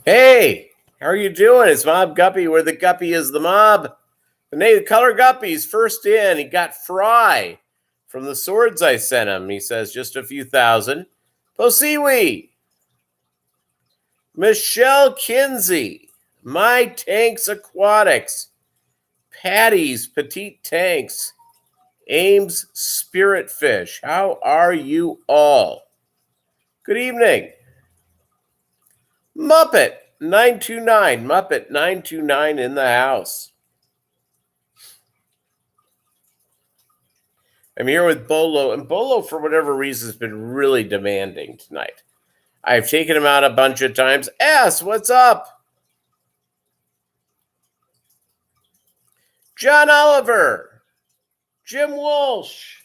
Hey, how are you doing? It's Mobb Guppy, where the guppy is the mob. The name color Guppies first in. He got Fry from the swords I sent him. He says just a few thousand. Posiwi. Michelle Kinsey. My Tanks Aquatics. Patty's Petite Tanks. Ames Spirit Fish. How are you all? Good evening. Muppet 929. Muppet 929 in the house. I'm here with Bolo, and Bolo, for whatever reason, has been really demanding tonight. I've taken him out a bunch of times. S, what's up? John Oliver. Jim Walsh.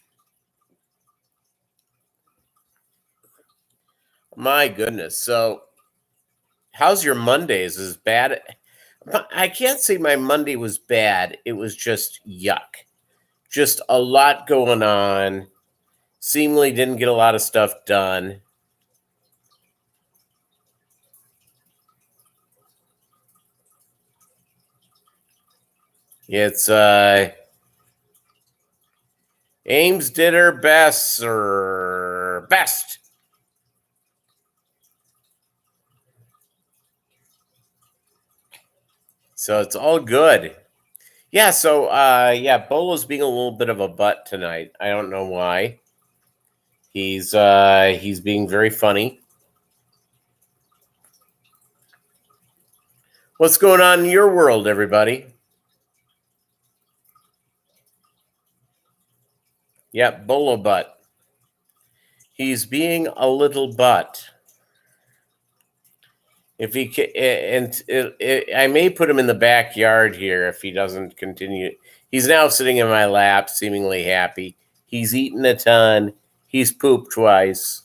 My goodness. So, how's your Mondays? Is it bad? I can't say my Monday was bad. It was just yuck. Just a lot going on. Seemingly didn't get a lot of stuff done. It's Ames did her best. So it's all good. Yeah, so Bolo's being a little bit of a butt tonight. I don't know why. He's being very funny. What's going on in your world, everybody? Yeah, Bolo butt. He's being a little butt. If he can, I may put him in the backyard here if he doesn't continue. He's now sitting in my lap, seemingly happy. He's eaten a ton. He's pooped twice.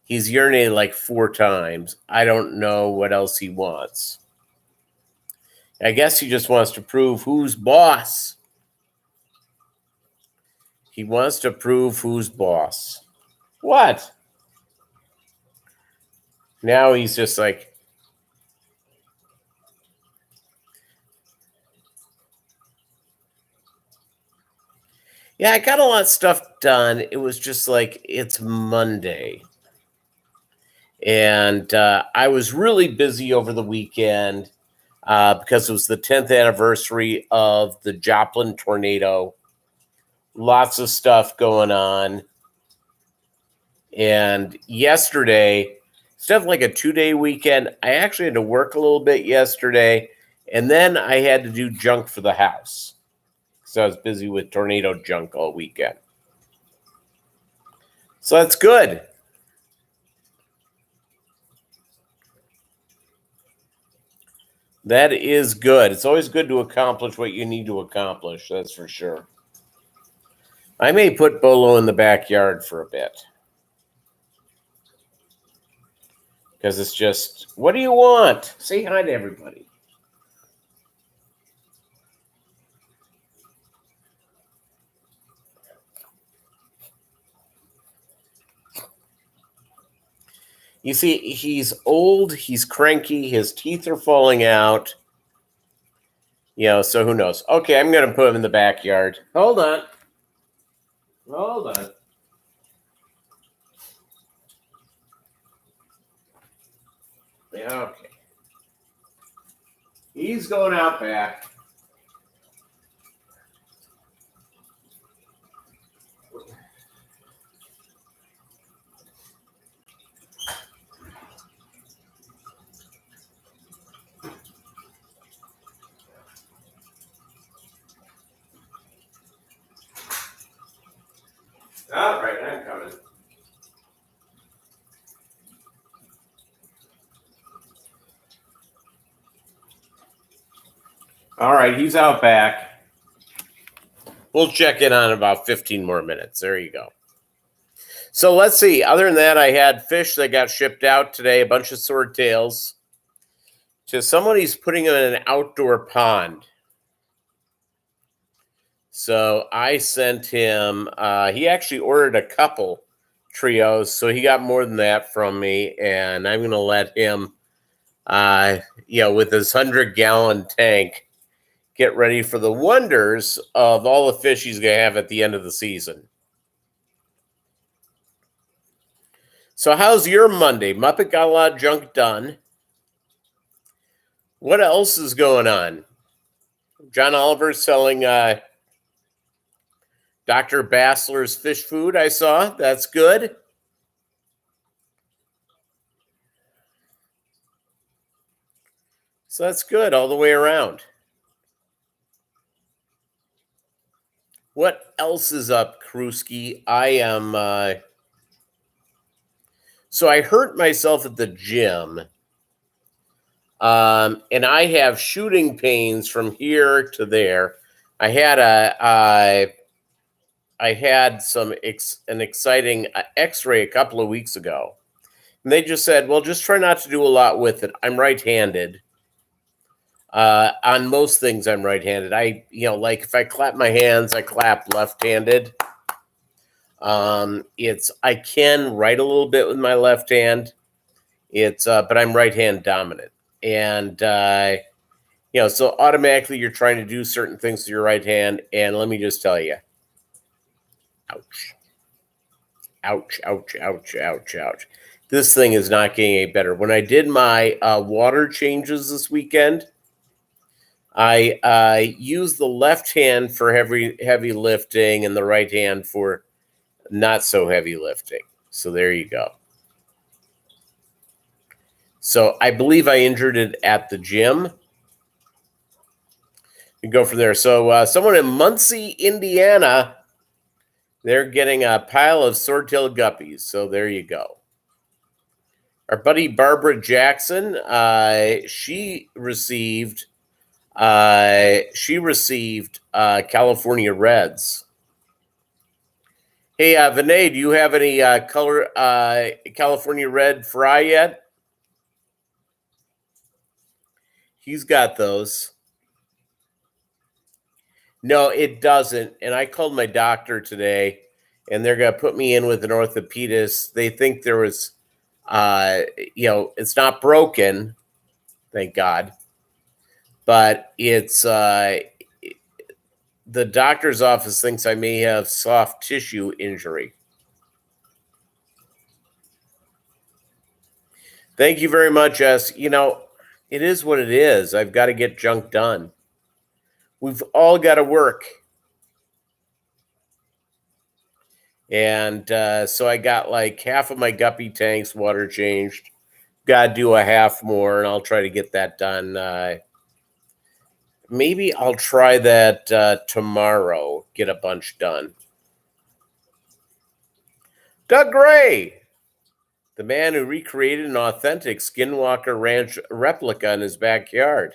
He's urinated like 4 times. I don't know what else he wants. I guess he just wants to prove who's boss. He wants to prove who's boss. What? Now he's just like, yeah, I got a lot of stuff done. It was just like, it's Monday. And I was really busy over the weekend because it was the 10th anniversary of the Joplin tornado. Lots of stuff going on. And yesterday, stuff like a 2-day weekend. I actually had to work a little bit yesterday. And then I had to do junk for the house. So I was busy with tornado junk all weekend. So that's good. That is good. It's always good to accomplish what you need to accomplish. That's for sure. I may put Bolo in the backyard for a bit. Because it's just, what do you want? Say hi to everybody. You see, he's old, he's cranky, his teeth are falling out. You know, so who knows? Okay, I'm going to put him in the backyard. Hold on. Yeah, okay. He's going out back. All right, I'm coming. All right, he's out back. We'll check in on about 15 more minutes. There you go. So let's see. Other than that, I had fish that got shipped out today, a bunch of swordtails. To someone who's putting them in an outdoor pond. So I sent him, he actually ordered a couple trios, so he got more than that from me, and I'm going to let him with his 100-gallon tank, get ready for the wonders of all the fish he's going to have at the end of the season. So how's your Monday? Muppet got a lot of junk done. What else is going on? John Oliver's selling Dr. Bassler's fish food, I saw. That's good. So that's good all the way around. What else is up, Kruski? I am... So I hurt myself at the gym. And I have shooting pains from here to there. I had an exciting X-ray a couple of weeks ago, and they just said, "Well, just try not to do a lot with it." I'm right-handed. On most things, I'm right-handed. Like if I clap my hands, I clap left-handed. I can write a little bit with my left hand. But I'm right-hand dominant. And, so automatically you're trying to do certain things with your right hand. And let me just tell you, ouch, ouch, ouch, ouch, ouch, ouch. This thing is not getting any better. When I did my water changes this weekend, I used the left hand for heavy lifting and the right hand for not so heavy lifting. So there you go. So I believe I injured it at the gym. You go from there. So someone in Muncie, Indiana, they're getting a pile of sword-tailed guppies. So there you go. Our buddy Barbara Jackson, she received California Reds. Hey, Vinay, do you have any color California Red fry yet? He's got those. No, it doesn't. And I called my doctor today, and they're going to put me in with an orthopedist. They think there was, it's not broken, thank God. But it's the doctor's office thinks I may have soft tissue injury. Thank you very much, S. It is what it is. I've got to get junk done. We've all got to work. And so I got like half of my guppy tanks water changed. Got to do a half more, and I'll try to get that done. Maybe I'll try that tomorrow, get a bunch done. Doug Gray, the man who recreated an authentic Skinwalker Ranch replica in his backyard.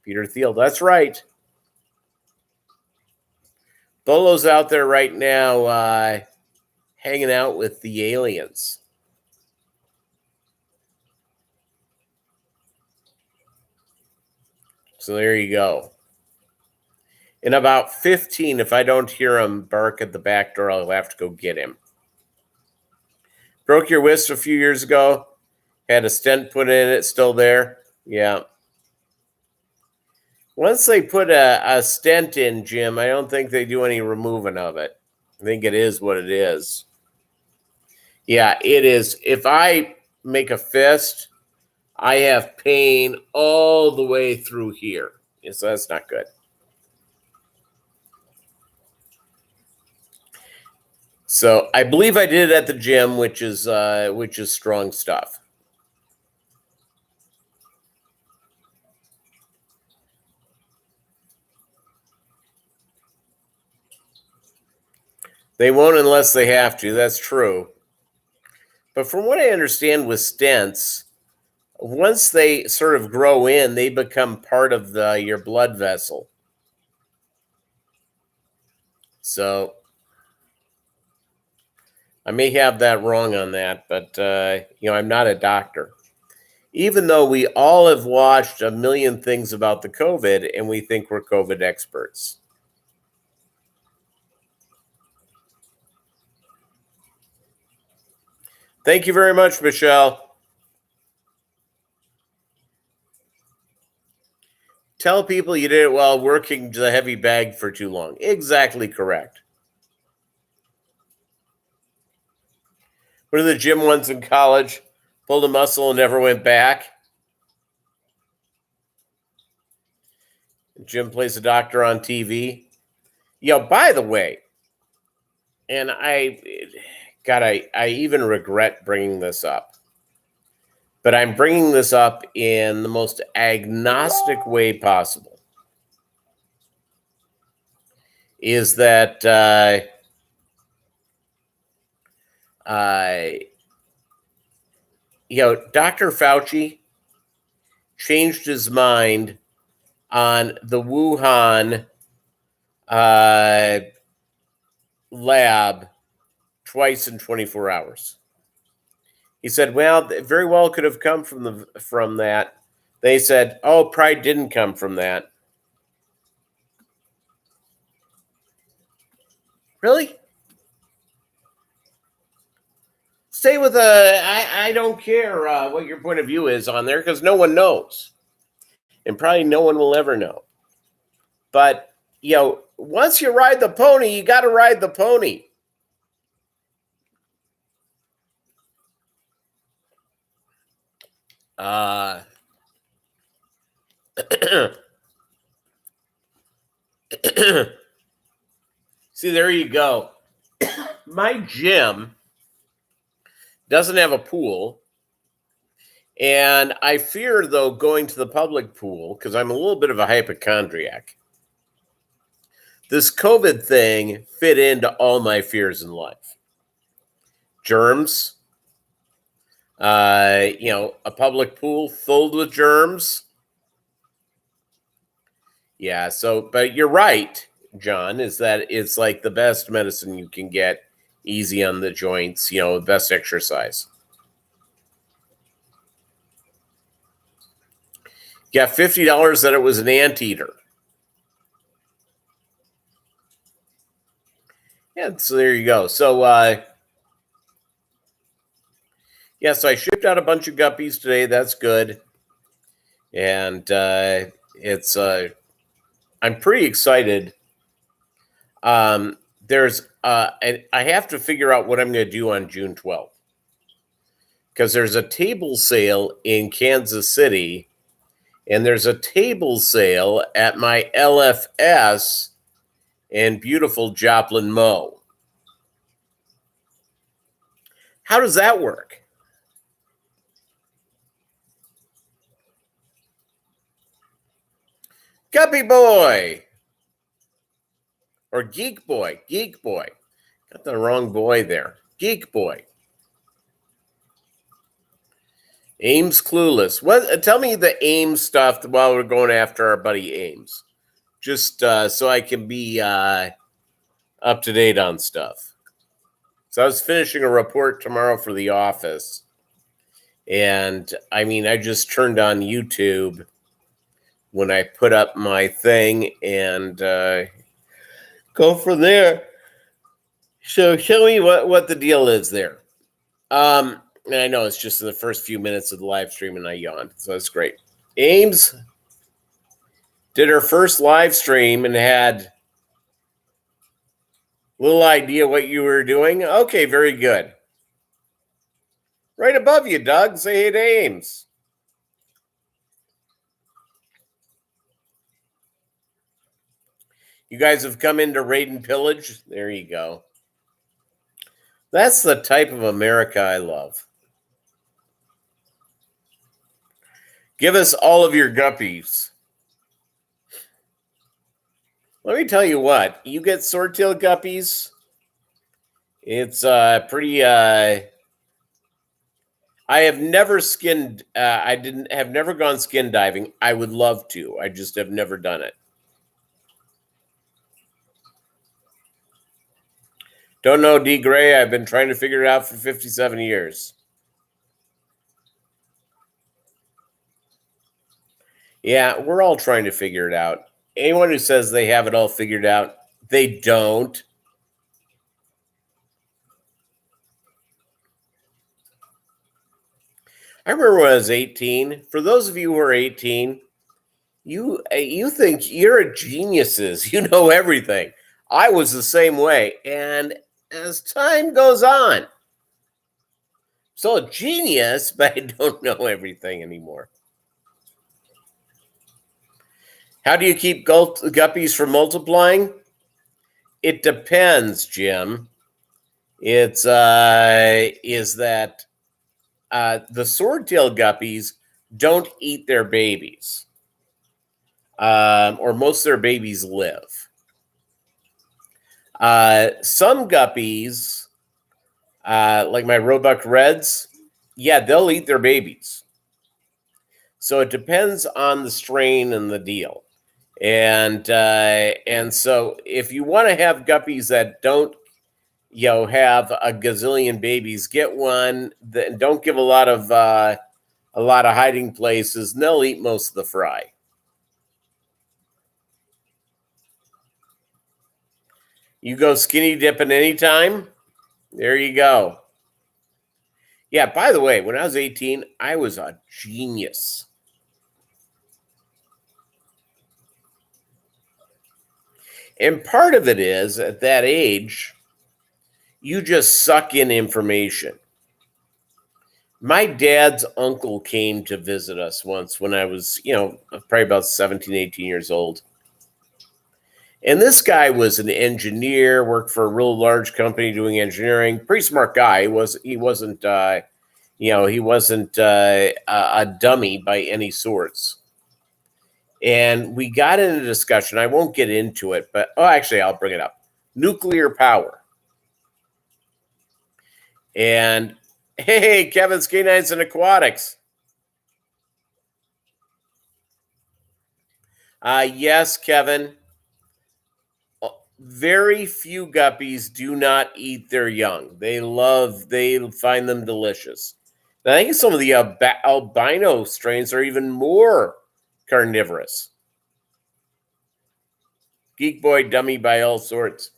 Peter Thiel, that's right. Bolo's out there right now hanging out with the aliens. So there you go. In about 15, if I don't hear him bark at the back door, I'll have to go get him. Broke your wrist a few years ago. Had a stent put in it, still there. Yeah. Once they put a stent in, Jim, I don't think they do any removing of it. I think it is what it is. Yeah, it is. If I make a fist, I have pain all the way through here. So that's not good. So I believe I did it at the gym, which is strong stuff. They won't unless they have to. That's true. But from what I understand with stents, once they sort of grow in, they become part of your blood vessel. So I may have that wrong on that, but I'm not a doctor. Even though we all have watched a million things about the COVID and we think we're COVID experts. Thank you very much, Michelle. Tell people you did it while working the heavy bag for too long. Exactly correct. Went to the gym once in college, pulled a muscle and never went back. Jim plays a doctor on TV. By the way, and I even regret bringing this up, but I'm bringing this up in the most agnostic way possible. Is that Dr. Fauci changed his mind on the Wuhan lab twice in 24 hours. He said, well, it very well could have come from that. They said, oh, pride didn't come from that. Really? Stay with I don't care what your point of view is on there because no one knows. And probably no one will ever know. But, once you ride the pony, you got to ride the pony. See, there you go. My gym doesn't have a pool. And I fear, though, going to the public pool because I'm a little bit of a hypochondriac. This COVID thing fit into all my fears in life. Germs, a public pool filled with germs. Yeah, but you're right, John, is that it's like the best medicine you can get, easy on the joints, the best exercise. You got $50 that it was an anteater. Yeah, so there you go. So, so I shipped out a bunch of guppies today. That's good. And it's, I'm pretty excited. I have to figure out what I'm going to do on June 12th. Because there's a table sale in Kansas City, and there's a table sale at my LFS in beautiful Joplin, Mo. How does that work? Guppy boy. Or geek boy. Got the wrong boy there. Geek boy. Ames clueless. What? Tell me the Ames stuff while we're going after our buddy Ames. Just so I can be up to date on stuff. So I was finishing a report tomorrow for the office. And I just turned on YouTube when I put up my thing and go from there. So show me what the deal is there. And I know it's just in the first few minutes of the live stream and I yawned. So that's great. Ames did her first live stream and had a little idea what you were doing. Okay, very good. Right above you, Doug. Say hey to Ames. You guys have come into Raid and Pillage. There you go. That's the type of America I love. Give us all of your guppies. Let me tell you what. You get swordtail guppies. It's pretty. I have never skinned. Have never gone skin diving. I would love to. I just have never done it. Don't know, D. Gray. I've been trying to figure it out for 57 years. Yeah, we're all trying to figure it out. Anyone who says they have it all figured out, they don't. I remember when I was 18. For those of you who are 18, You think you're geniuses. You know everything. I was the same way. And as time goes on, still a genius, but I don't know everything anymore. How do you keep guppies from multiplying? It depends, Jim. It's is that the swordtail guppies don't eat their babies, or most of their babies live. Some guppies, like my Roebuck Reds, yeah, they'll eat their babies. So it depends on the strain and the deal. And so if you want to have guppies that don't have a gazillion babies, get one that don't give a lot of hiding places, and they'll eat most of the fry. You go skinny dipping anytime. There you go. Yeah, by the way, when I was 18, I was a genius. And part of it is at that age, you just suck in information. My dad's uncle came to visit us once when I was, probably about 17, 18 years old. And this guy was an engineer, worked for a real large company doing engineering. Pretty smart guy. He wasn't a dummy by any sorts. And we got into a discussion. I won't get into it, but actually, I'll bring it up. Nuclear power. And hey, Kevin's Canines and Aquatics. Yes, Kevin. Very few guppies do not eat their young. They find them delicious. And I think some of the albino strains are even more carnivorous. Geek boy, dummy by all sorts.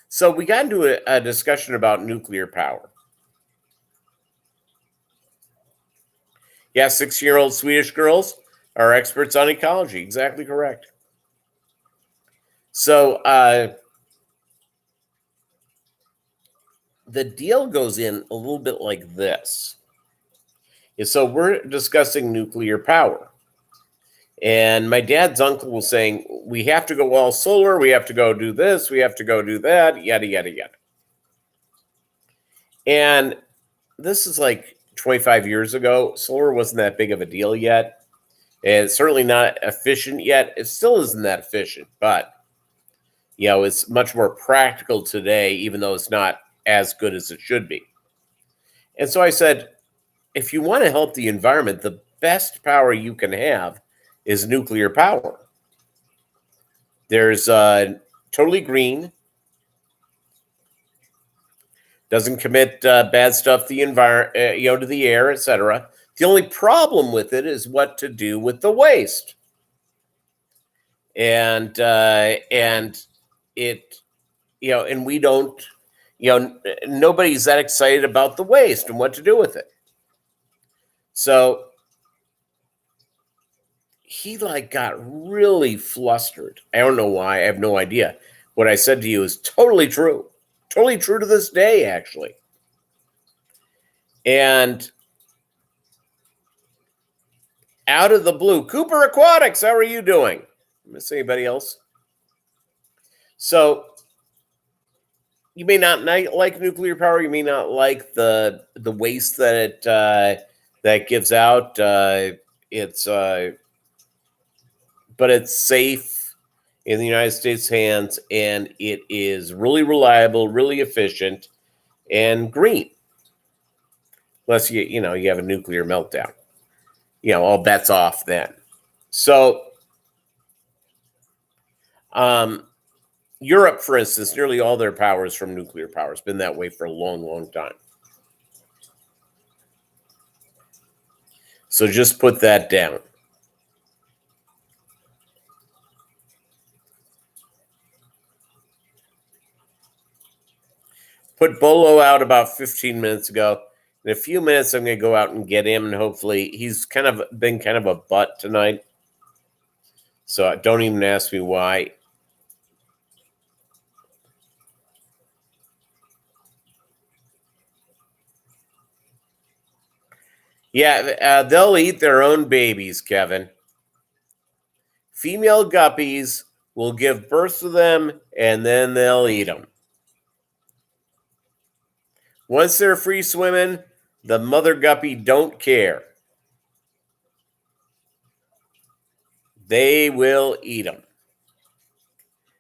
So we got into a discussion about nuclear power. Yeah, 6-year-old Swedish girls are experts on ecology. Exactly correct. So the deal goes in a little bit like this. So we're discussing nuclear power. And my dad's uncle was saying, we have to go all solar. We have to go do this. We have to go do that. Yada, yada, yada. And this is like 25 years ago. Solar wasn't that big of a deal yet. And it's certainly not efficient yet. It still isn't that efficient, but it's much more practical today, even though it's not as good as it should be. And so I said, if you want to help the environment, the best power you can have is nuclear power. There's totally green, doesn't commit bad stuff to the environment, to the air, etc. The only problem with it is what to do with the waste. And it, and we don't, nobody's that excited about the waste and what to do with it. So he got really flustered. I don't know why. I have no idea. What I said to you is totally true. Totally true to this day, actually. And out of the blue, Cooper Aquatics, how are you doing? Miss anybody else? So you may not like nuclear power. You may not like the waste that it that gives out. But it's safe in the United States hands, and it is really reliable, really efficient, and green. Unless you have a nuclear meltdown, all bets off then. So, Europe, for instance, nearly all their power is from nuclear power. It's been that way for a long, long time. So just put that down. Put Bolo out about 15 minutes ago. In a few minutes, I'm going to go out and get him, and hopefully he's been kind of a butt tonight. So don't even ask me why. Yeah, they'll eat their own babies, Kevin. Female guppies will give birth to them, and then they'll eat them. Once they're free swimming, the mother guppy don't care. They will eat them.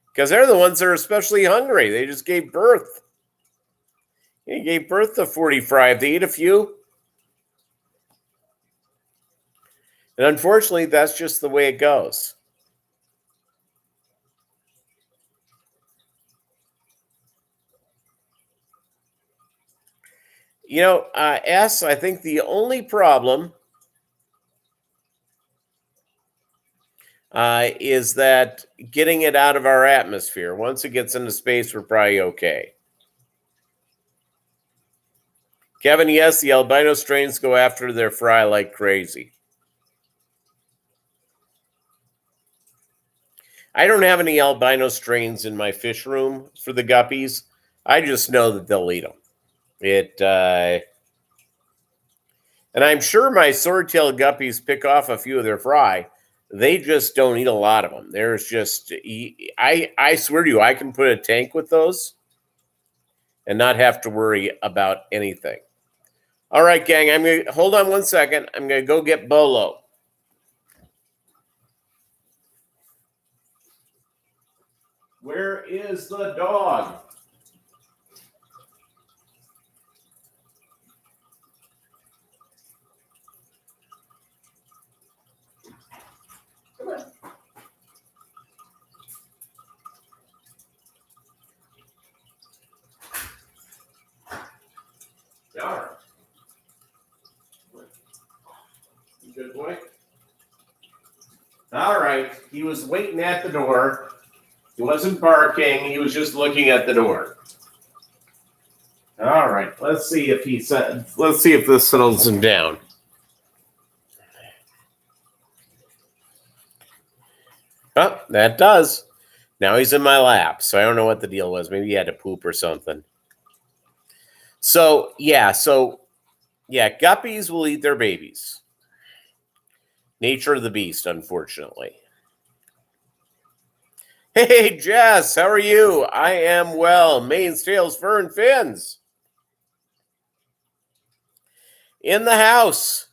Because they're the ones that are especially hungry. They just gave birth. They gave birth to 45. They eat a few. And unfortunately, that's just the way it goes. S, I think the only problem is that getting it out of our atmosphere. Once it gets into space, we're probably okay. Kevin, yes, the albino strains go after their fry like crazy. I don't have any albino strains in my fish room for the guppies. I just know that they'll eat them. And I'm sure my sword-tailed guppies pick off a few of their fry. They just don't eat a lot of them. There's just, I swear to you, I can put a tank with those and not have to worry about anything. All right, gang, I'm going to hold on one second. I'm going to go get Bolo. Where is the dog? Come on. All right. Good boy. All right. He was waiting at the door. He wasn't barking. He was just looking at the door. All right. Let's see if this settles him down. Oh, that does. Now he's in my lap, so I don't know what the deal was. Maybe he had to poop or something. So, guppies will eat their babies. Nature of the beast, unfortunately. Hey, Jess, how are you? I am well. Manes, tails, fur, and fins. In the house.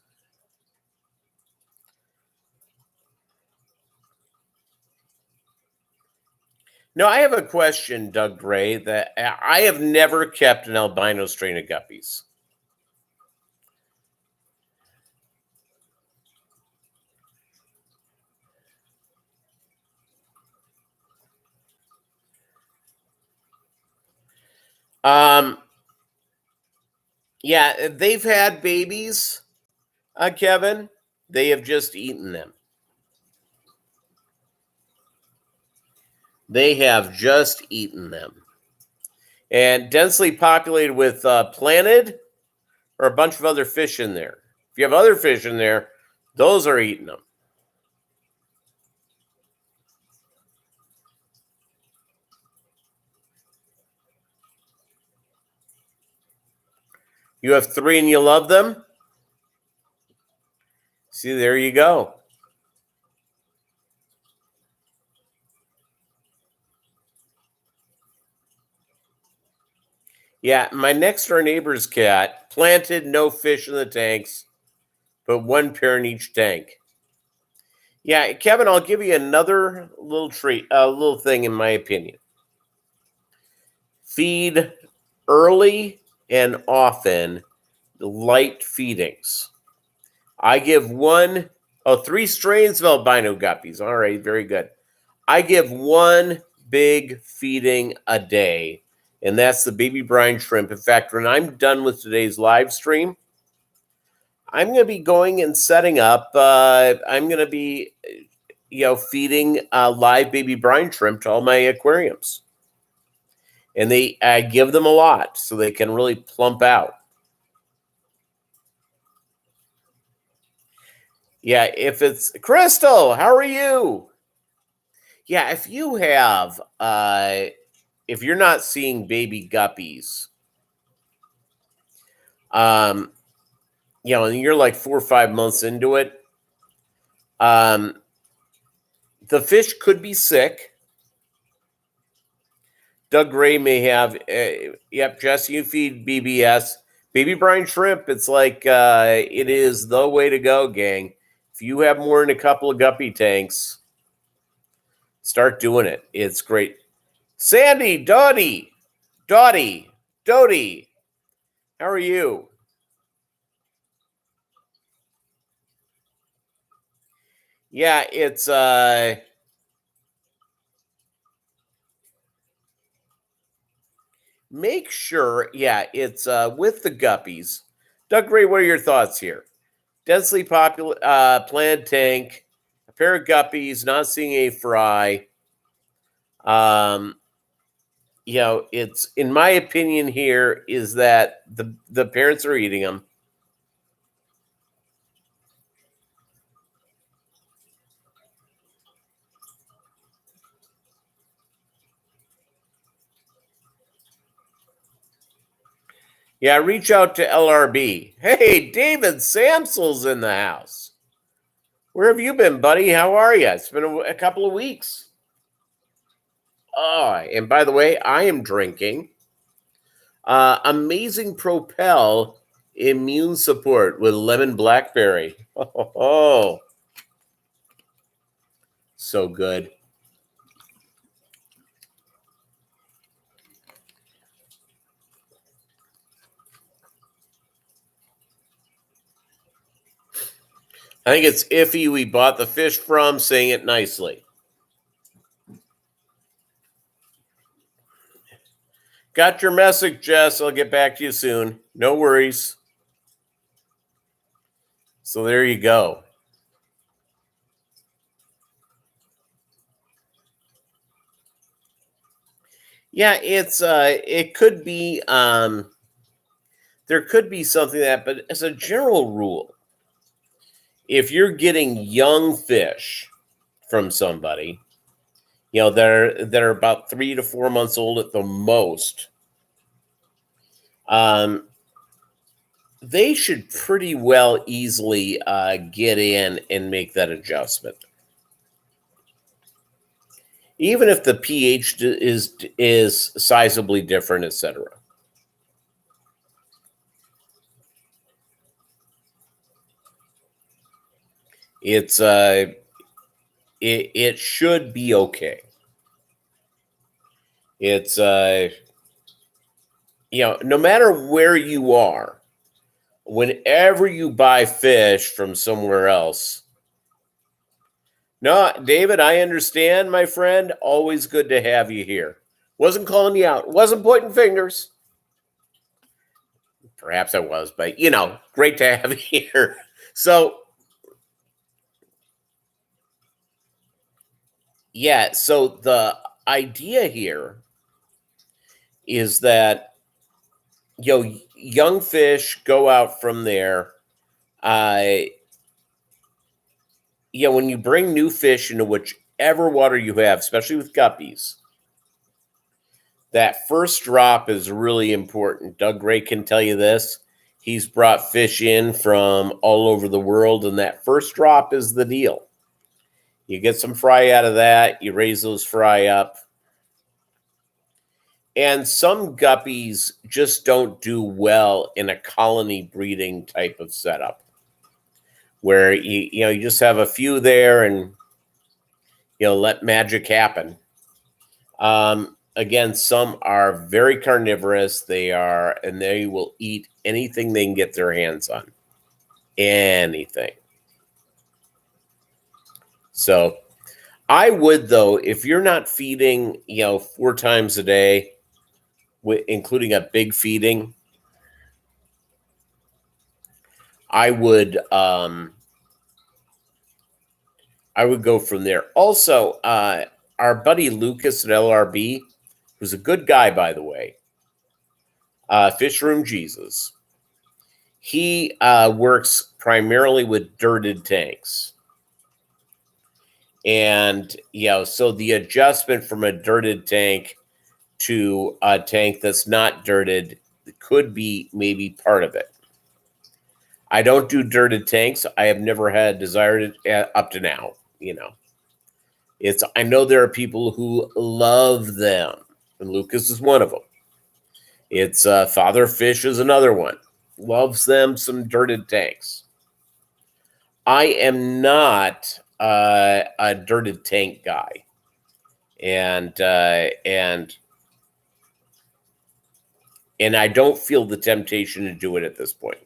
No, I have a question, Doug Gray, that I have never kept an albino strain of guppies. Yeah, they've had babies, Kevin. They have just eaten them. They have just eaten them. And densely populated with planted or a bunch of other fish in there. If you have other fish in there, those are eating them. You have 3 and you love them? See, there you go. Yeah, my next door neighbor's cat planted no fish in the tanks, but 1 pair in each tank. Yeah, Kevin, I'll give you another little treat, a little thing in my opinion. Feed early and often light feedings. I give 3 strains of albino guppies. All right, very good. I give 1 big feeding a day, and that's the baby brine shrimp. In fact, when I'm done with today's live stream, I'm going to be going and setting up. I'm going to be, feeding live baby brine shrimp to all my aquariums, and I give them a lot so they can really plump out. Yeah, if it's Crystal, how are you? Yeah, if you have, if you're not seeing baby guppies, um, and you're like 4 or 5 months into it, um, the fish could be sick. Doug Gray may have, yep, Jesse, you feed BBS. Baby brine shrimp, it's like, it is the way to go, gang. If you have more than a couple of guppy tanks, start doing it. It's great. Sandy, Dottie, how are you? Yeah, it's make sure, yeah, it's with the guppies. Doug Gray, what are your thoughts here? Densely popular planned tank, a pair of guppies, not seeing a fry. Um, it's in my opinion here is that the parents are eating them. Yeah, reach out to LRB. Hey, David Samsel's in the house. Where have you been, buddy? How are you? It's been a couple of weeks. Oh, and by the way, I am drinking Amazing Propel Immune Support with lemon blackberry. Oh, so good. I think it's Iffy we bought the fish from, saying it nicely. Got your message, Jess. I'll get back to you soon. No worries. So there you go. Yeah, it's it could be there could be something but as a general rule, if you're getting young fish from somebody, they're about 3 to 4 months old at the most, um, they should pretty well easily get in and make that adjustment. Even if the pH is sizably different, etc. It's it should be okay. It's no matter where you are, whenever you buy fish from somewhere else. No, David, I understand, my friend. Always good to have you here. Wasn't calling you out. Wasn't pointing fingers. Perhaps I was, but great to have you here. So, yeah, so the idea here is that young fish go out from there. Uh, when you bring new fish into whichever water you have, especially with guppies, that first drop is really important. Doug Gray can tell you this. He's brought fish in from all over the world, and that first drop is the deal. You get some fry out of that, you raise those fry up. And some guppies just don't do well in a colony breeding type of setup where you just have a few there and let magic happen. Again, some are very carnivorous. And they will eat anything they can get their hands on. Anything. So I would, though, if you're not feeding, 4 times a day, including a big feeding, I would go from there. Also, our buddy Lucas at LRB, who's a good guy, by the way, Fish Room Jesus, he works primarily with dirted tanks. And, so the adjustment from a dirted tank to a tank that's not dirted could be maybe part of it. I don't do dirted tanks. I have never had a desire to, up to now, I know there are people who love them, and Lucas is one of them. It's Father Fish is another one. Loves them some dirted tanks. I am not a dirted tank guy, and I don't feel the temptation to do it at this point.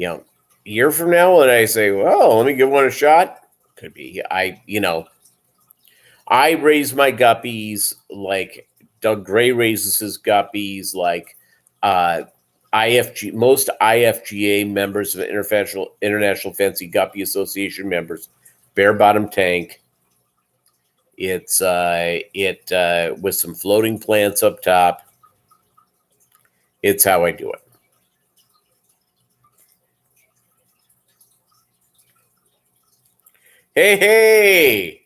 A year from now, when I say, "Well, let me give one a shot," could be. I raise my guppies like Doug Gray raises his guppies, like most IFGA members of International Fancy Guppy Association members, bare bottom tank. It's with some floating plants up top. It's how I do it. Hey!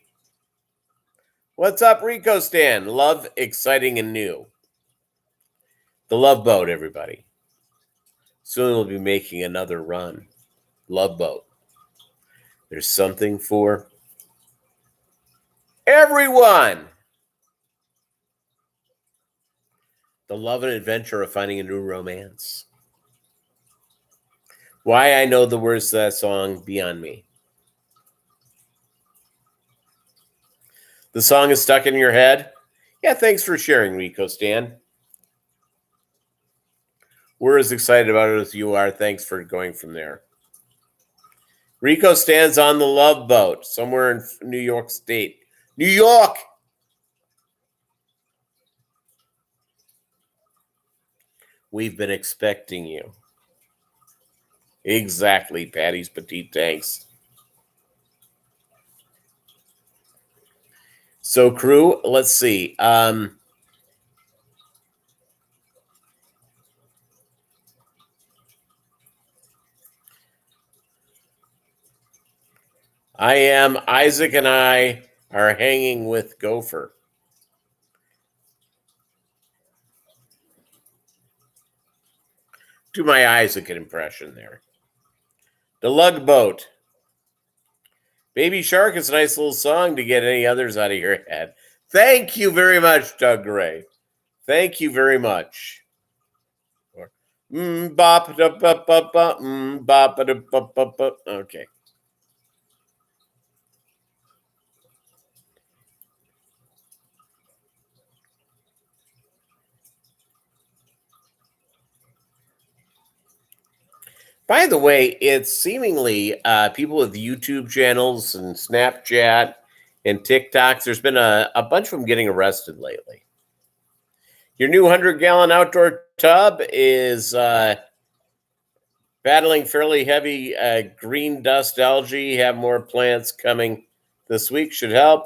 What's up, Rico Stan? Love, exciting, and new. The Love Boat, everybody. Soon we'll be making another run. Love Boat. There's something for everyone. The love and adventure of finding a new romance. Why I know the words to that song beyond me. The song is stuck in your head? Yeah, thanks for sharing, Rico Stan. We're as excited about it as you are. Thanks for going from there. Rico Stan's on the Love Boat somewhere in New York State. New York! We've been expecting you. Exactly, Patty's Petite Tanks. So, crew, let's see. I am Isaac, and I are hanging with Gopher. Do my Isaac impression there. The Lug Boat. Baby Shark is a nice little song to get any others out of your head. Thank you very much, Doug Gray. Thank you very much. Okay. By the way, it's seemingly people with YouTube channels and Snapchat and TikToks. There's been a bunch of them getting arrested lately. Your new 100-gallon outdoor tub is battling fairly heavy green dust algae. Have more plants coming this week. Should help.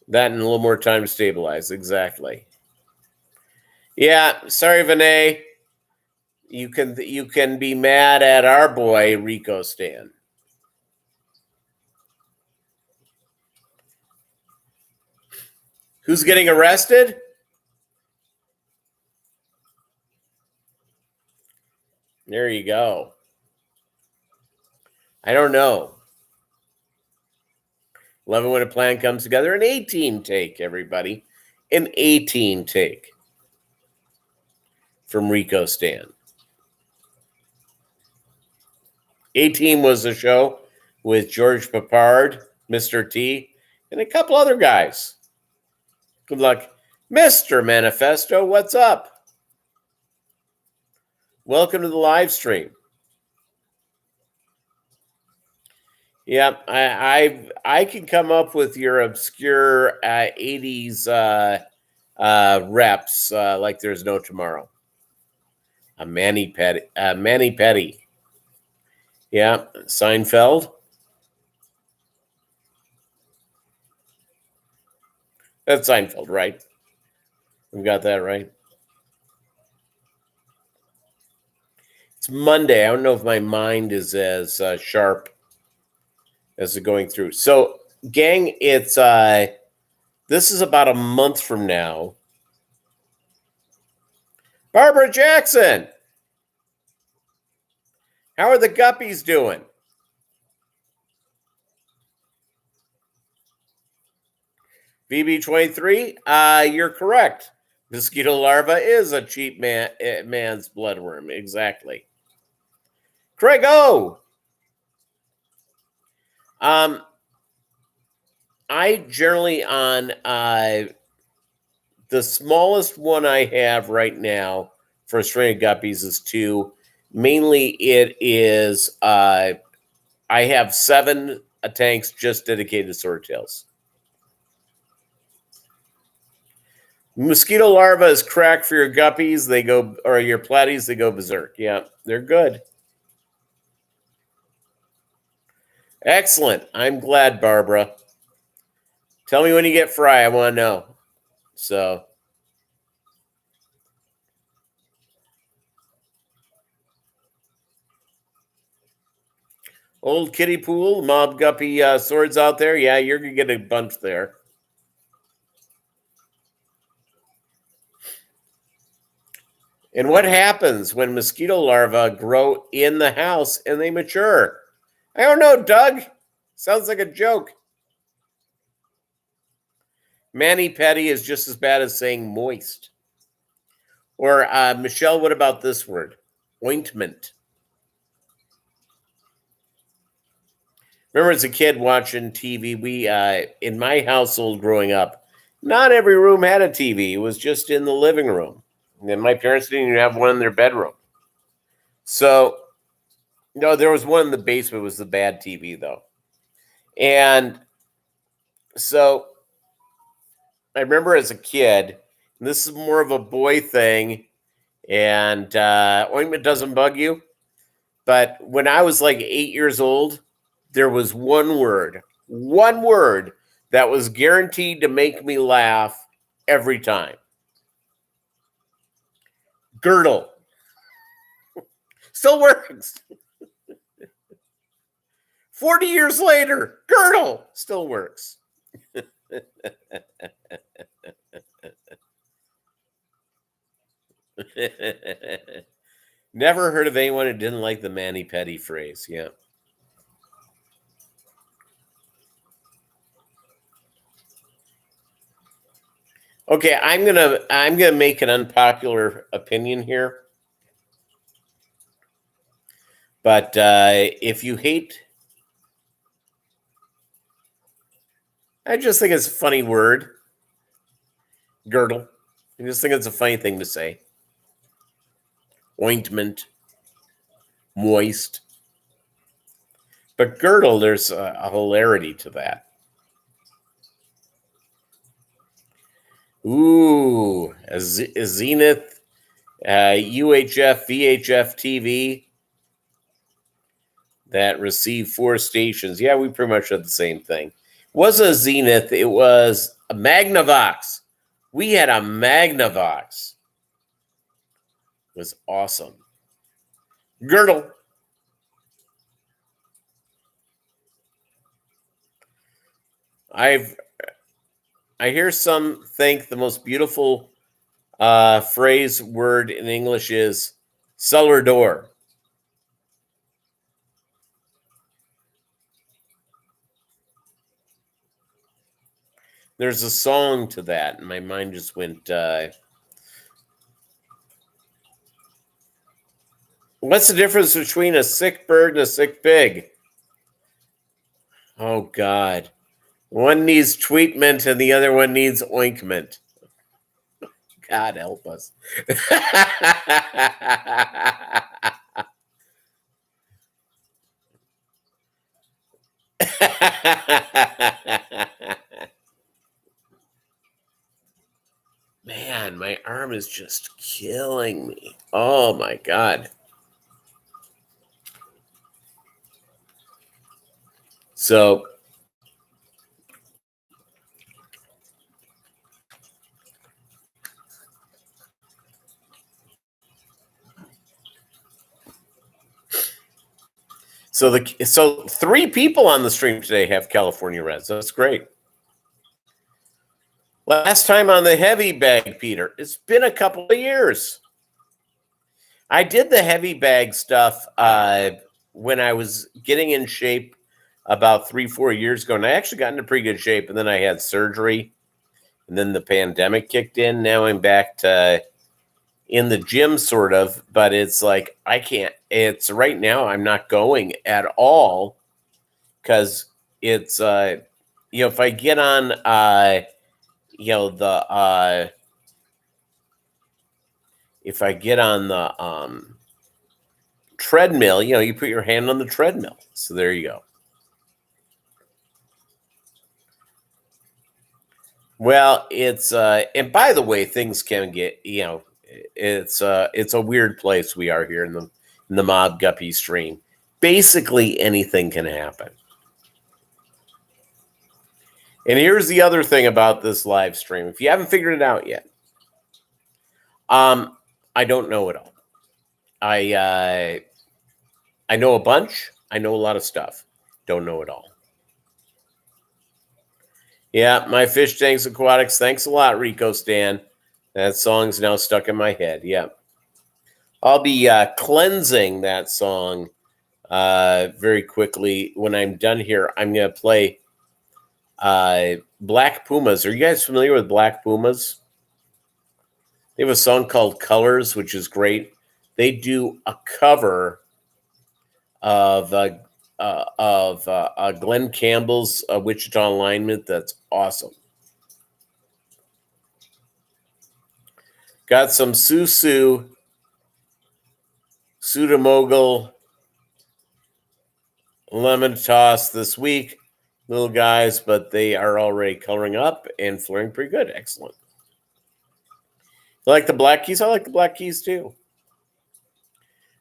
That and a little more time to stabilize. Exactly. Yeah, sorry, Vinay. You can be mad at our boy Rico Stan. Who's getting arrested? There you go. I don't know. Love it when a plan comes together. An 18 take, everybody. An 18 take from Rico Stan. 18 was the show with George Papard, Mr. T, and a couple other guys. Good luck. Mr. Manifesto, what's up? Welcome to the live stream. Yeah, I can come up with your obscure 80s reps like there's no tomorrow. A Manny Petty. Yeah, Seinfeld. That's Seinfeld, right? We got that right. It's Monday. I don't know if my mind is as sharp as they're going through. So, gang, it's this is about a month from now. Barbara Jackson, how are the Guppies doing? VB23, you're correct. Mosquito larva is a cheap man's bloodworm. Exactly. Craig O. I generally on the smallest one I have right now for a strain of guppies is 2. Mainly, it is I have 7 tanks just dedicated to swordtails. Mosquito larva is crack for your guppies. They go, or your platies, they go berserk. Yeah, they're good. Excellent. I'm glad, Barbara. Tell me when you get fry. I want to know. So, old kiddie pool, Mobb Guppy swords out there. Yeah, you're going to get a bunch there. And what happens when mosquito larvae grow in the house and they mature? I don't know, Doug. Sounds like a joke. Mani petty is just as bad as saying moist. Or, Michelle, what about this word? Ointment. Remember as a kid watching TV, we, in my household growing up, not every room had a TV. It was just in the living room. And my parents didn't even have one in their bedroom. So, no, there was one in the basement. It was the bad TV, though. And so I remember as a kid, and this is more of a boy thing, and ointment doesn't bug you. But when I was like 8 years old, there was one word that was guaranteed to make me laugh every time. Girdle. Still works. 40 years later, girdle still works. Never heard of anyone who didn't like the mani-pedi phrase. Yeah. Okay, I'm gonna make an unpopular opinion here. But if you hate, I just think it's a funny word. Girdle. I just think it's a funny thing to say. Ointment. Moist. But girdle, there's a hilarity to that. Ooh, a Zenith, UHF, VHF TV that received 4 stations. Yeah, we pretty much had the same thing. It wasn't a Zenith, it was a Magnavox. We had a Magnavox. It was awesome. Girdle. I hear some think the most beautiful phrase word in English is cellar door. There's a song to that, and my mind just went. What's the difference between a sick bird and a sick pig? Oh God, one needs treatment and the other one needs ointment. God help us. Man, my arm is just killing me. Oh my God. So So 3 people on the stream today have California Reds. That's great. Last time on the heavy bag, Peter. It's been a couple of years. I did the heavy bag stuff when I was getting in shape about 3-4 years ago, and I actually got into pretty good shape. And then I had surgery, and then the pandemic kicked in. Now I'm back to in the gym, sort of, but it's like I can't. It's right now I'm not going at all because it's if I get on if I get on the treadmill, you put your hand on the treadmill. So there you go. Well, it's and by the way, things can get it's a weird place we are here in the Mobb Guppy stream. Basically, anything can happen. And here's the other thing about this live stream. If you haven't figured it out yet, I don't know it all. I know a bunch. I know a lot of stuff. Don't know it all. Yeah, my fish tanks aquatics. Thanks a lot, Rico Stan. That song's now stuck in my head. Yeah. I'll be cleansing that song very quickly. When I'm done here, I'm going to play Black Pumas. Are you guys familiar with Black Pumas? They have a song called Colors, which is great. They do a cover of Glenn Campbell's Wichita Alignment. That's awesome. Got some Susu, Sudamogal, Lemon Toss this week. Little guys, but they are already coloring up and flaring pretty good. Excellent. You like the Black Keys? I like the Black Keys too.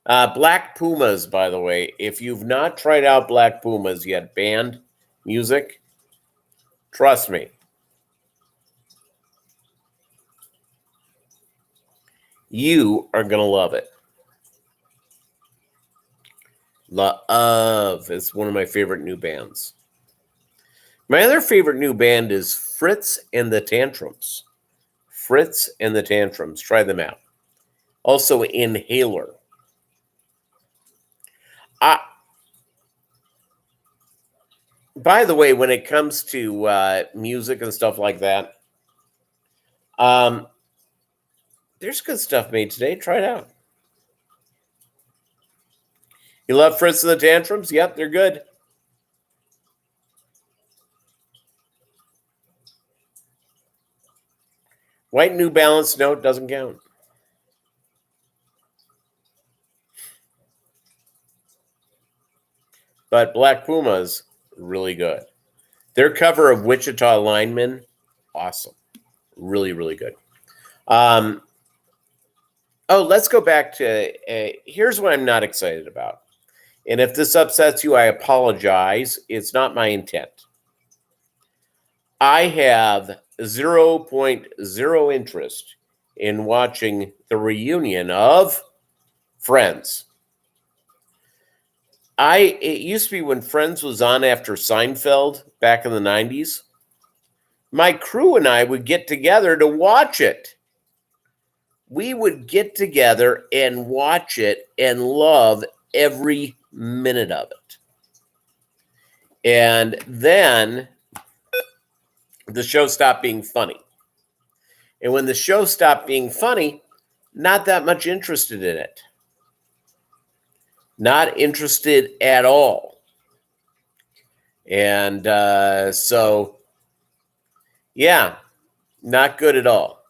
Black Pumas, by the way. If you've not tried out Black Pumas yet, band music, trust me. You are going to love it. Love is one of my favorite new bands. My other favorite new band is Fritz and the Tantrums. Fritz and the Tantrums. Try them out. Also, Inhaler. By the way, when it comes to music and stuff like that, there's good stuff made today. Try it out. You love Fritz and the Tantrums? Yep, they're good. White New Balance, no, it doesn't count. But Black Pumas, really good. Their cover of Wichita Lineman, awesome. Really, really good. Let's go back to, here's what I'm not excited about. And if this upsets you, I apologize. It's not my intent. I have 0.0 interest in watching the reunion of Friends. It used to be when Friends was on after Seinfeld back in the 90s. My crew and I would get together to watch it. We would get together and watch it and love every minute of it. And then the show stopped being funny. And when the show stopped being funny, not that much interested in it. Not interested at all. And so, yeah, not good at all.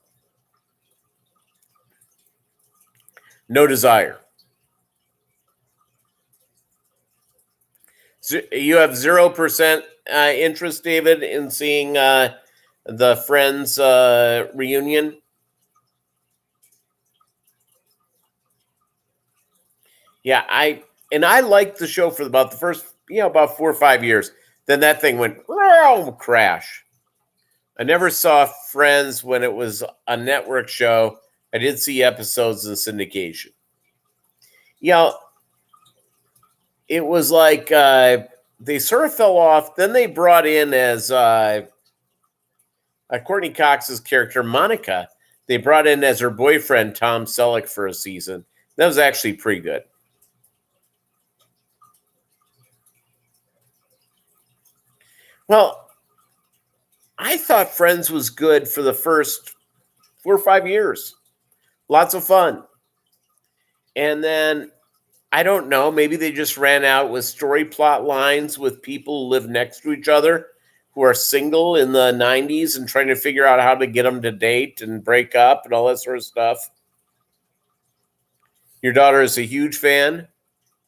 No desire. So you have 0% interest, David, in seeing the Friends reunion? Yeah, I liked the show for about the first, about 4 or 5 years. Then that thing went crash. I never saw Friends when it was a network show. I did see episodes in syndication. it was like they sort of fell off. Then they brought in, as they sort of fell off. Then they brought in as Courtney Cox's character Monica. They brought in as her boyfriend Tom Selleck for a season. That was actually pretty good. Well, I thought Friends was good for the first 4 or 5 years. Lots of fun. And then, I don't know, maybe they just ran out with story plot lines with people who live next to each other who are single in the 90s and trying to figure out how to get them to date and break up and all that sort of stuff. Your daughter is a huge fan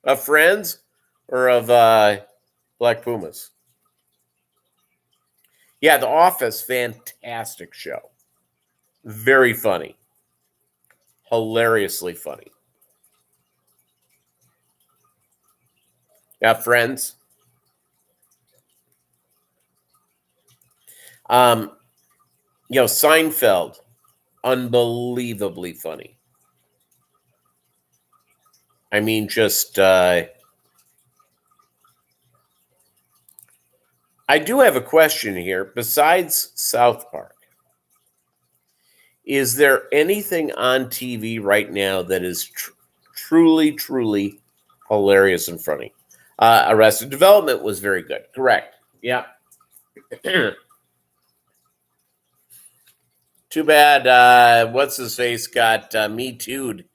of Friends or of Black Pumas? Yeah, The Office, fantastic show. Very funny. Hilariously funny. Yeah, Friends. Seinfeld, unbelievably funny. I mean, just I do have a question here. Besides South Park, is there anything on TV right now that is truly, truly hilarious and funny? Arrested Development was very good. Correct. Yeah. Too bad. What's his face got Me Too'd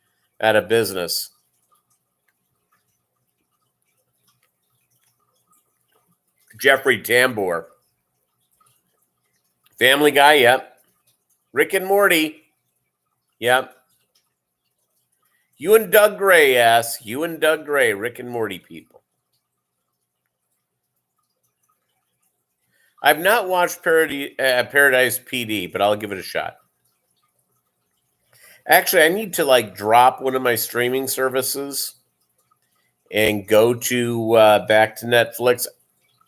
out of business. Jeffrey Tambor. Family Guy. Yep. Rick and Morty. Yep. You and Doug Gray, yes. You and Doug Gray, Rick and Morty people. I've not watched Paradise PD, but I'll give it a shot. Actually, I need to drop one of my streaming services and go to back to Netflix.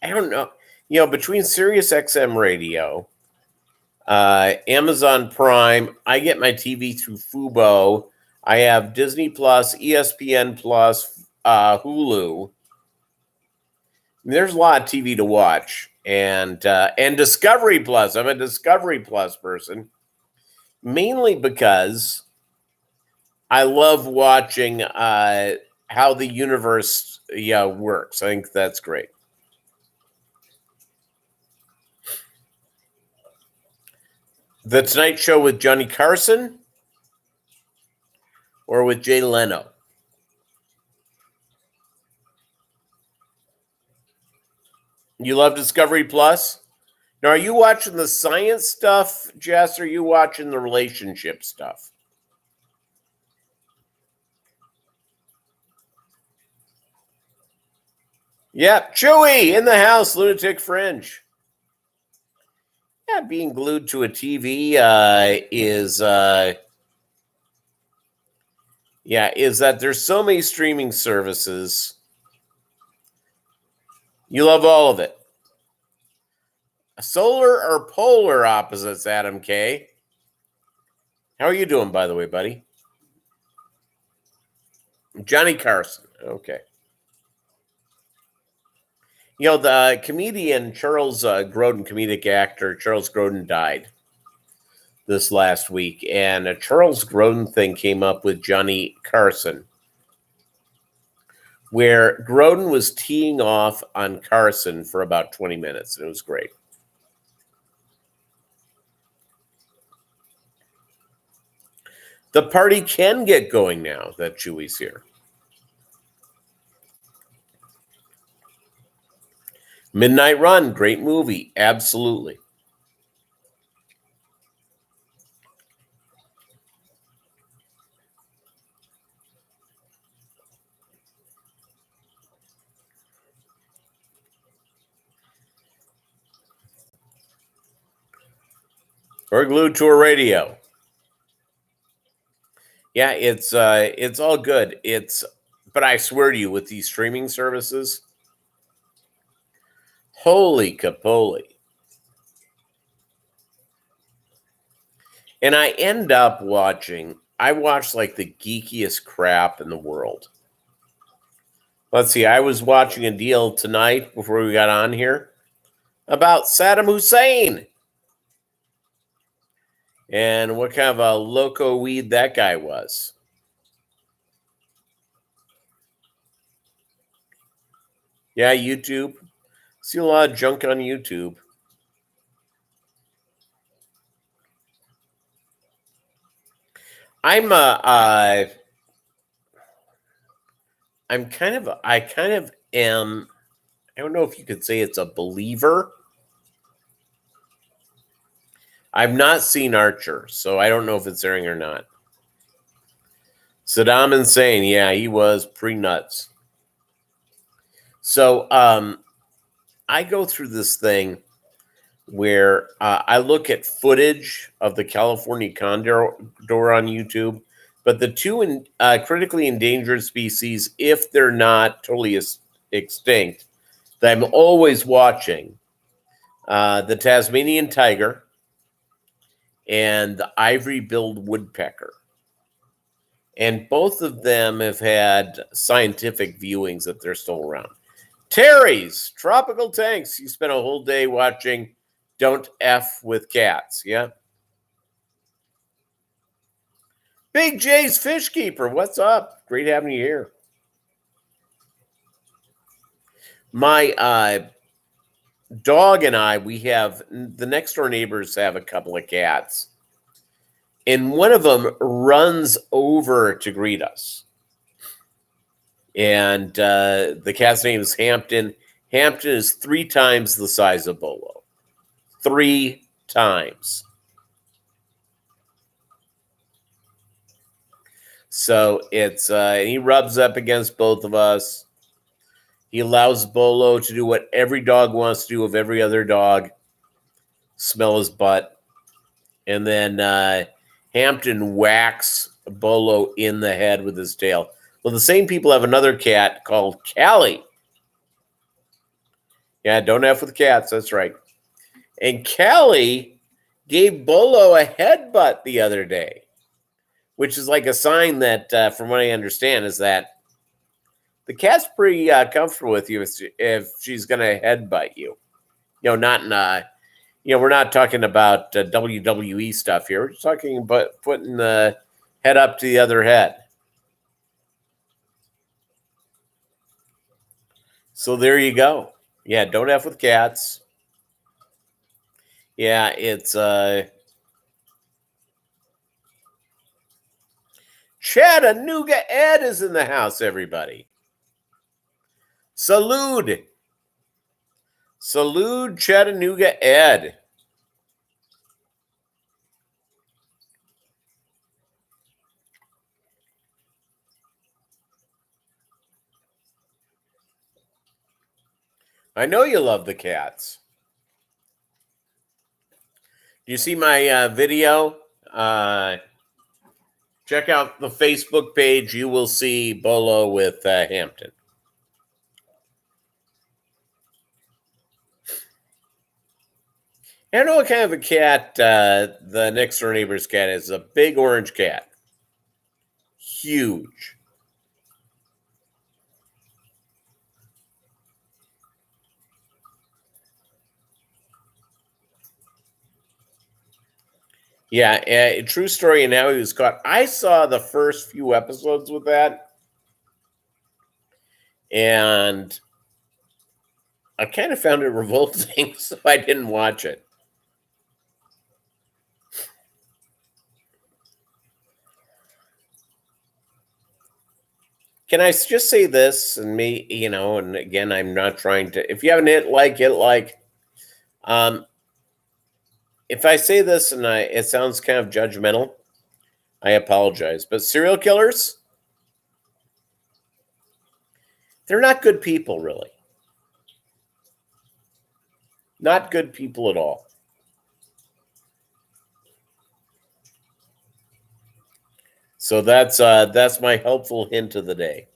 I don't know. Between Sirius XM Radio, Amazon Prime, I get my TV through Fubo. I have Disney Plus, ESPN Plus, Hulu. There's a lot of TV to watch, and Discovery Plus. I'm a Discovery Plus person, mainly because I love watching how the universe works. I think that's great. The Tonight Show with Johnny Carson or with Jay Leno? You love Discovery Plus? Now, are you watching the science stuff, Jess, or are you watching the relationship stuff? Yep, Chewy in the house, Lunatic Fringe. Yeah, being glued to a TV is that there's so many streaming services. You love all of it. Solar or polar opposites, Adam K. How are you doing, by the way, buddy? Johnny Carson. Okay. The comedian Charles Grodin, comedic actor Charles Grodin, died this last week. And a Charles Grodin thing came up with Johnny Carson, where Grodin was teeing off on Carson for about 20 minutes. And it was great. The party can get going now that Chewy's here. Midnight Run, great movie. Absolutely. Or glued to a radio. Yeah, it's all good. But I swear to you, with these streaming services, holy capoly. And I end up watching, I watch the geekiest crap in the world. Let's see. I was watching a deal tonight before we got on here about Saddam Hussein and what kind of a loco weed that guy was. Yeah, YouTube. See a lot of junk on YouTube. I kind of am. I don't know if you could say it's a believer. I've not seen Archer, so I don't know if it's airing or not. Saddam Hussein, yeah, he was pretty nuts. So I go through this thing where I look at footage of the California condor on YouTube, but the two critically endangered species, if they're not totally extinct, that I'm always watching, the Tasmanian tiger and the ivory-billed woodpecker. And both of them have had scientific viewings that they're still around. Terry's Tropical Tanks. You spent a whole day watching Don't F with Cats, yeah? Big J's Fish Keeper, what's up? Great having you here. My dog and I, we have, the next door neighbors have a couple of cats. And one of them runs over to greet us. And the cat's name is Hampton. Hampton is 3 times the size of Bolo. 3 times. So it's he rubs up against both of us. He allows Bolo to do what every dog wants to do of every other dog. Smell his butt. And then Hampton whacks Bolo in the head with his tail. Well, the same people have another cat called Callie. Yeah, don't F with cats. That's right. And Callie gave Bolo a headbutt the other day, which is like a sign that, from what I understand, is that the cat's pretty comfortable with you if she's going to headbutt you. You know, not in we're not talking about WWE stuff here. We're just talking about putting the head up to the other head. So there you go. Yeah, don't F with cats. Yeah, it's Chattanooga Ed is in the house, everybody. Salute. Salute Chattanooga Ed. I know you love the cats. Do you see my video? Check out the Facebook page. You will see Bolo with Hampton. I don't know what kind of a cat the next door neighbor's cat is. A big orange cat. Huge. Yeah, true story. And how he was caught. I saw the first few episodes with that, and I kind of found it revolting, so I didn't watch it. Can I just say this? And me, and again, I'm not trying to. If you haven't hit like. If I say this and it sounds kind of judgmental, I apologize. But serial killers, they're not good people, really. Not good people at all. So that's my helpful hint of the day.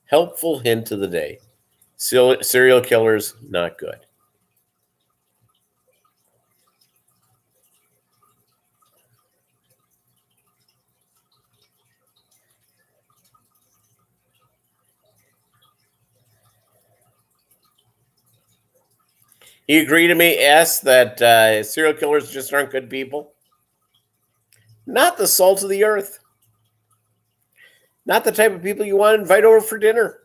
Helpful hint of the day. Serial killers, not good. You agree to me, S, that serial killers just aren't good people? Not the salt of the earth. Not the type of people you want to invite over for dinner.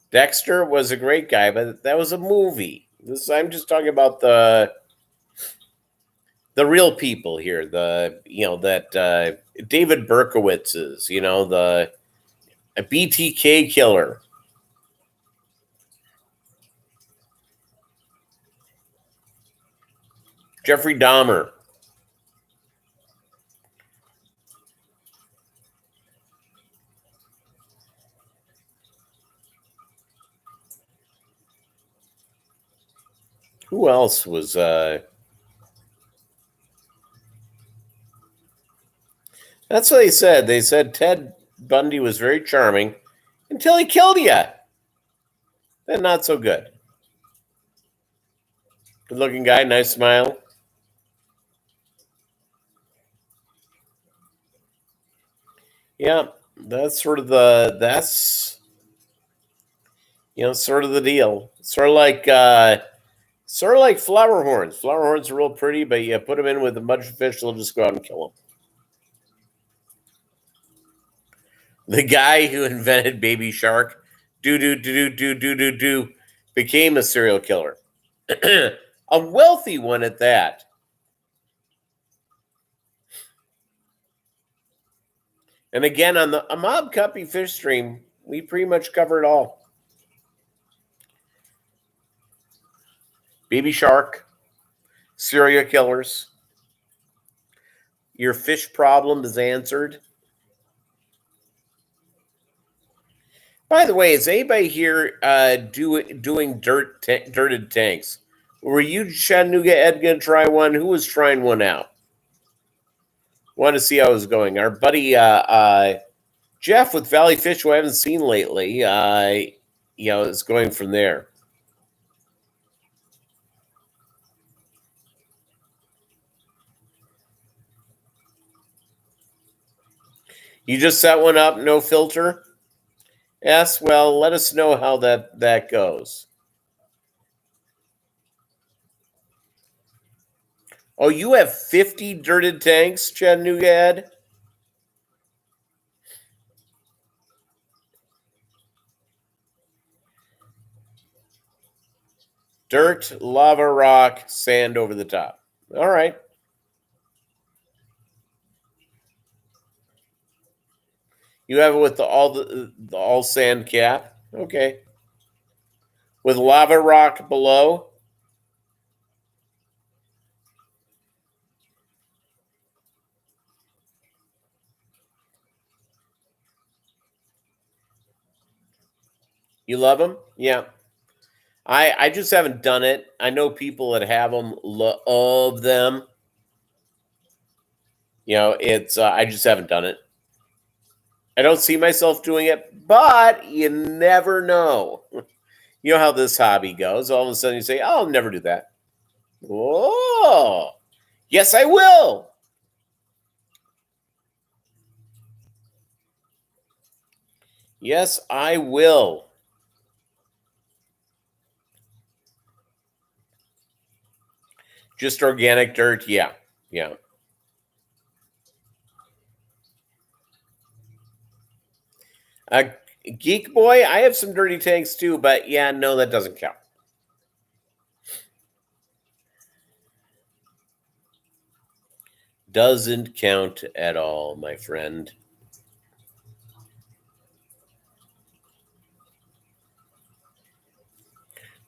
Dexter was a great guy, but that was a movie. I'm just talking about the real people here. That David Berkowitz's, the a BTK killer. Jeffrey Dahmer. Who else was that's what they said. They said Ted Bundy was very charming until he killed you. Then not so good. Good looking guy, nice smile. Yeah, that's sort of the deal. Sort of like flower horns. Flower horns are real pretty, but you put them in with a bunch of fish, they'll just go out and kill them. The guy who invented Baby Shark, do, became a serial killer. A wealthy one at that. And again, on a Mobb Guppy fish stream, we pretty much cover it all. Baby Shark, serial killers. Your fish problem is answered. By the way, is anybody here doing dirted tanks? Were you, Chattanooga Ed, going to try one? Who was trying one out? Want to see how it was going. Our buddy Jeff with Valley Fish, who I haven't seen lately, is going from there. You just set one up, no filter? Yes, well, let us know how that goes. Oh, you have 50 dirted tanks, Chattanooga Ed? Dirt, lava rock, sand over the top. All right. You have it with the all sand cap. Okay. With lava rock below. You love them? Yeah. I just haven't done it. I know people that have them, love them. It's I just haven't done it. I don't see myself doing it, but you never know. You know how this hobby goes. All of a sudden you say, "Oh, I'll never do that." Oh, yes, I will. Yes, I will. Just organic dirt. Yeah. Yeah. Geek Boy, I have some dirty tanks too, but yeah, no, that doesn't count. Doesn't count at all, my friend.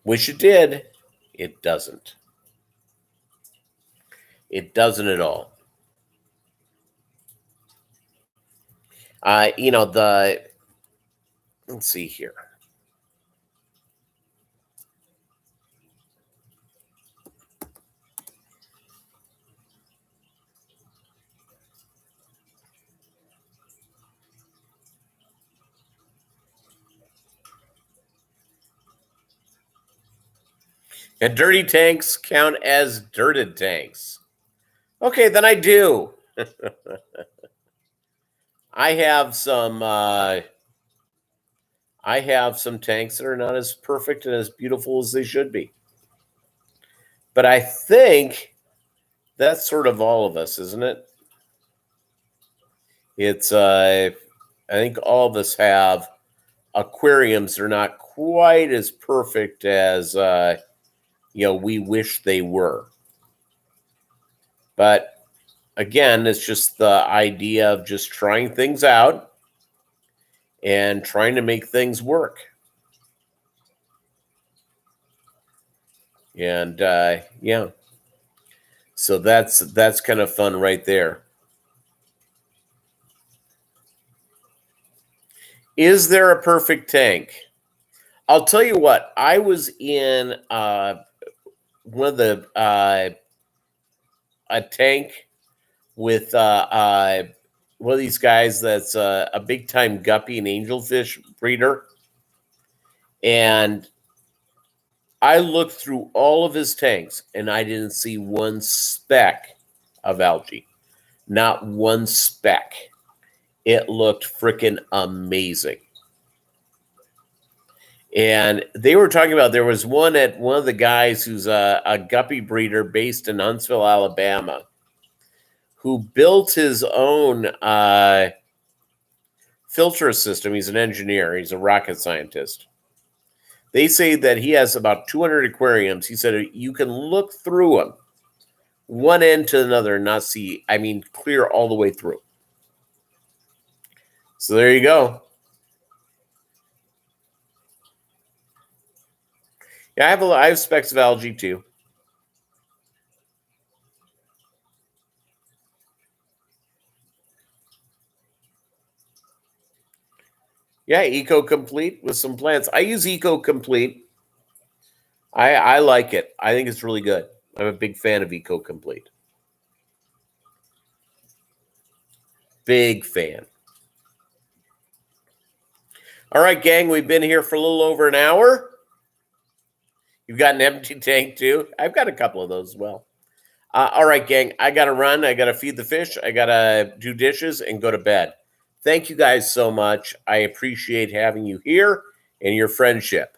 Wish it did. It doesn't. It doesn't at all. Let's see here. And dirty tanks count as dirted tanks. Okay, then I do. I have some. I have some tanks that are not as perfect and as beautiful as they should be. But I think that's sort of all of us, isn't it? It's. I think all of us have aquariums that are not quite as perfect as we wish they were. But again, it's just the idea of just trying things out and trying to make things work. And yeah, so that's kind of fun right there. Is there a perfect tank? I'll tell you what. I was in one of the a tank with one of these guys that's a big time guppy and angelfish breeder, and I looked through all of his tanks and I didn't see one speck of algae. Not one speck. It looked freaking amazing. And they were talking about there was one at one of the guys who's a guppy breeder based in Huntsville, Alabama, who built his own filter system. He's an engineer. He's a rocket scientist. They say that he has about 200 aquariums. He said you can look through them, one end to another, and not see, clear all the way through. So there you go. Yeah, I have specks of algae too. Yeah, Eco Complete with some plants. I use Eco Complete. I like it. I think it's really good. I'm a big fan of Eco Complete. Big fan. All right, gang, we've been here for a little over an hour. You've got an empty tank too. I've got a couple of those as well. All right, gang, I got to run. I got to feed the fish. I got to do dishes and go to bed. Thank you guys so much. I appreciate having you here and your friendship.